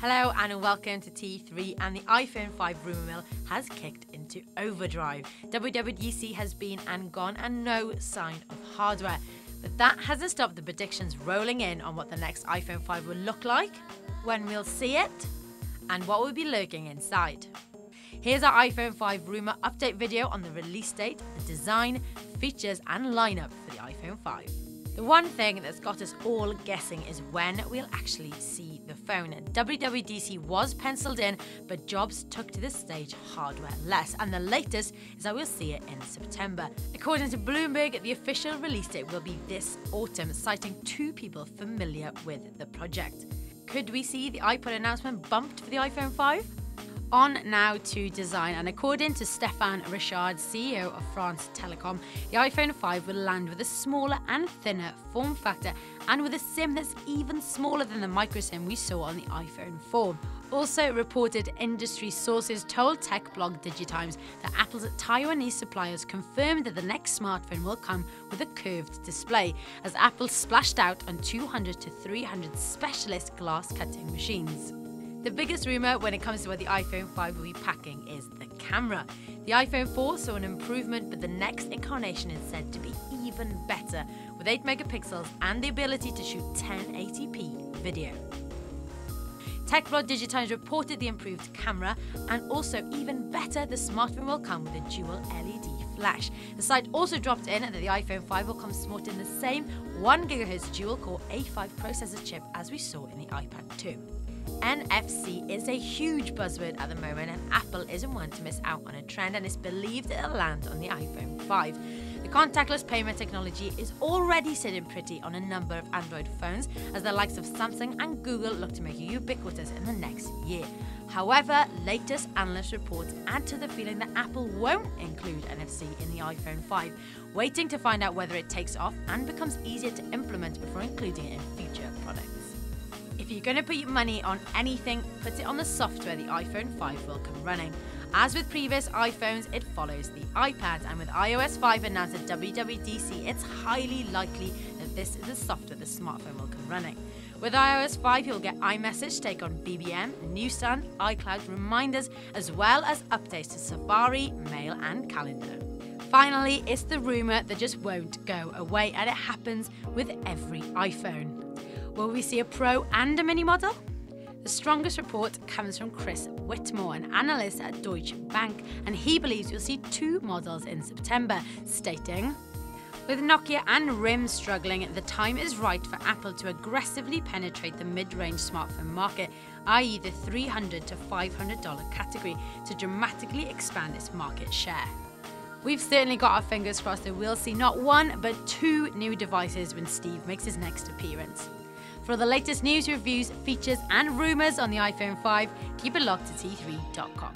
Hello and welcome to T3, and the iPhone 5 rumour mill has kicked into overdrive. WWDC has been and gone and no sign of hardware. But that hasn't stopped the predictions rolling in on what the next iPhone 5 will look like, when we'll see it, and what will be lurking inside. Here's our iPhone 5 rumour update video on the release date, the design, features and lineup for the iPhone 5. The one thing that's got us all guessing is when we'll actually see the phone. WWDC was penciled in, but Jobs took to the stage hardware-less, and the latest is that we'll see it in September. According to Bloomberg, the official release date will be this autumn, citing two people familiar with the project. Could we see the iPod announcement bumped for the iPhone 5? On now to design, and according to Stéphane Richard, CEO of France Telecom, the iPhone 5 will land with a smaller and thinner form factor and with a SIM that's even smaller than the micro SIM we saw on the iPhone 4. Also reported industry sources told tech blog Digitimes that Apple's Taiwanese suppliers confirmed that the next smartphone will come with a curved display, as Apple splashed out on 200 to 300 specialist glass cutting machines. The biggest rumour when it comes to what the iPhone 5 will be packing is the camera. The iPhone 4 saw an improvement, but the next incarnation is said to be even better, with 8 megapixels and the ability to shoot 1080p video. TechBlog Digitimes reported the improved camera, and also even better, the smartphone will come with a dual LED flash. The site also dropped in that the iPhone 5 will come sporting the same 1GHz dual-core A5 processor chip as we saw in the iPad 2. NFC is a huge buzzword at the moment, and Apple isn't one to miss out on a trend, and it's believed it'll land on the iPhone 5. The contactless payment technology is already sitting pretty on a number of Android phones, as the likes of Samsung and Google look to make it ubiquitous in the next year. However, latest analyst reports add to the feeling that Apple won't include NFC in the iPhone 5, waiting to find out whether it takes off and becomes easier to implement before including it in future products. If you're going to put your money on anything, put it on the software the iPhone 5 will come running. As with previous iPhones, it follows the iPad, and with iOS 5 announced at WWDC, it's highly likely that this is the software the smartphone will come running. With iOS 5, you'll get iMessage take on BBM, Newsstand, iCloud reminders, as well as updates to Safari, Mail and Calendar. Finally, it's the rumour that just won't go away, and it happens with every iPhone. Will we see a Pro and a Mini model? The strongest report comes from Chris Whitmore, an analyst at Deutsche Bank, and he believes we'll see 2 models in September, stating, "With Nokia and RIM struggling, the time is right for Apple to aggressively penetrate the mid-range smartphone market, i.e. the $300 to $500 category, to dramatically expand its market share." We've certainly got our fingers crossed that we'll see not 1 but 2 new devices when Steve makes his next appearance. For the latest news, reviews, features and rumours on the iPhone 5, keep it locked to t3.com.